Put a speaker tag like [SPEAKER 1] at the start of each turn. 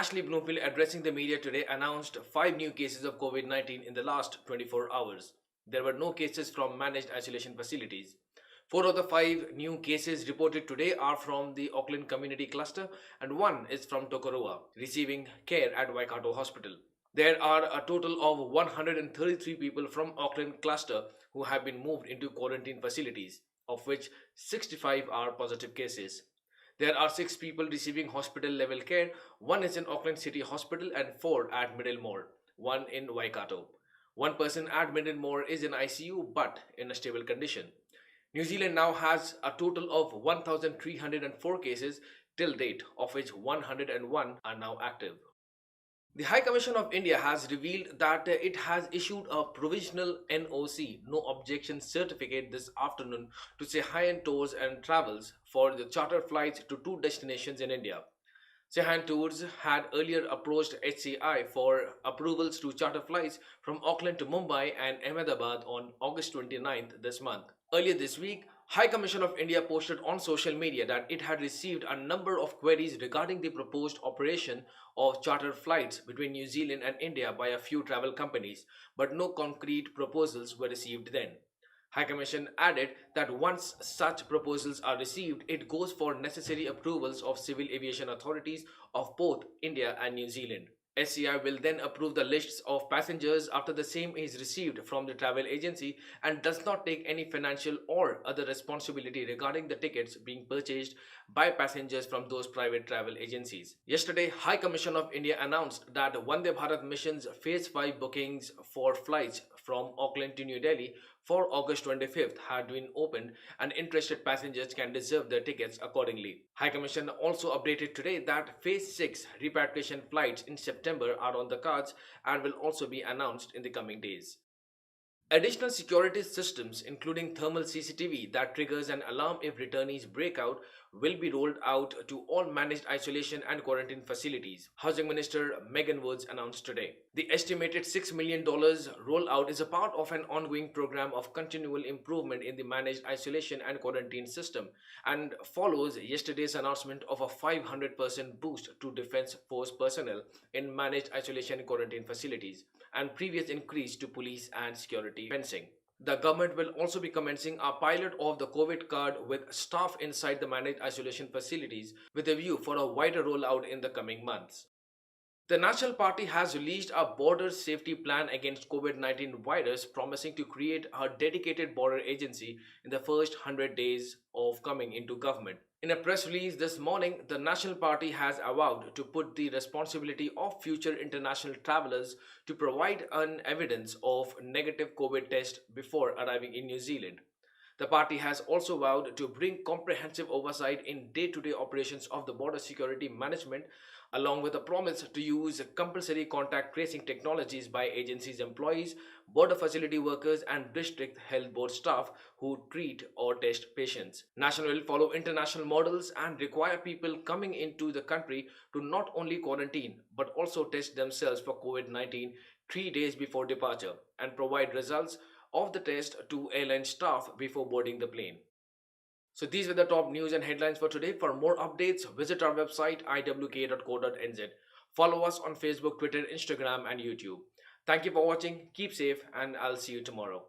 [SPEAKER 1] Ashley Bloomfield, addressing the media today, announced 5 new cases of COVID-19 in the last 24 hours. There were no cases from managed isolation facilities. 4 of the 5 new cases reported today are from the Auckland Community Cluster, and one is from Tokoroa, receiving care at Waikato Hospital. There are a total of 133 people from Auckland Cluster who have been moved into quarantine facilities, of which 65 are positive cases. There are 6 people receiving hospital level care. One is in Auckland City Hospital and 4 at Middlemore, one in Waikato. One person at Middlemore is in ICU but in a stable condition. New Zealand now has a total of 1,304 cases till date, of which 101 are now active. The High Commission of India has revealed that it has issued a provisional NOC, no objection certificate, this afternoon to Sehion Tours and Travels for the charter flights to 2 destinations in India. Sehion Tours had earlier approached HCI for approvals to charter flights from Auckland to Mumbai and Ahmedabad on August 29th this month. Earlier this week, High Commission of India posted on social media that it had received a number of queries regarding the proposed operation of charter flights between New Zealand and India by a few travel companies, but no concrete proposals were received then. High Commission added that once such proposals are received, it goes for necessary approvals of civil aviation authorities of both India and New Zealand. SCI will then approve the lists of passengers after the same is received from the travel agency and does not take any financial or other responsibility regarding the tickets being purchased by passengers from those private travel agencies. Yesterday, High Commission of India announced that Vande Bharat mission's Phase 5 bookings for flights from Auckland to New Delhi for August 25th had been opened and interested passengers can reserve their tickets accordingly. High Commission also updated today that Phase 6 repatriation flights in September are on the cards and will also be announced in the coming days. Additional security systems, including thermal CCTV that triggers an alarm if returnees break out, will be rolled out to all managed isolation and quarantine facilities, Housing Minister Megan Woods announced today. The estimated $6 million rollout is a part of an ongoing program of continual improvement in the managed isolation and quarantine system and follows yesterday's announcement of a 500% boost to Defence Force personnel in managed isolation and quarantine facilities and previous increase to police and security fencing. The government will also be commencing a pilot of the COVID card with staff inside the managed isolation facilities with a view for a wider rollout in the coming months. The National Party has released a border safety plan against COVID-19 virus, promising to create a dedicated border agency in the first 100 days of coming into government. In a press release this morning, the National Party has vowed to put the responsibility of future international travelers to provide an evidence of negative COVID test before arriving in New Zealand. The party has also vowed to bring comprehensive oversight in day-to-day operations of the border security management, along with a promise to use compulsory contact tracing technologies by agencies' employees, border facility workers and district health board staff who treat or test patients. National will follow international models and require people coming into the country to not only quarantine but also test themselves for COVID-19 3 days before departure and provide results of the test to airline staff before boarding the plane. So these were the top news and headlines for today. For more updates, visit our website iwk.co.nz. Follow us on Facebook, Twitter, Instagram and YouTube. Thank you for watching. Keep safe and I'll see you tomorrow.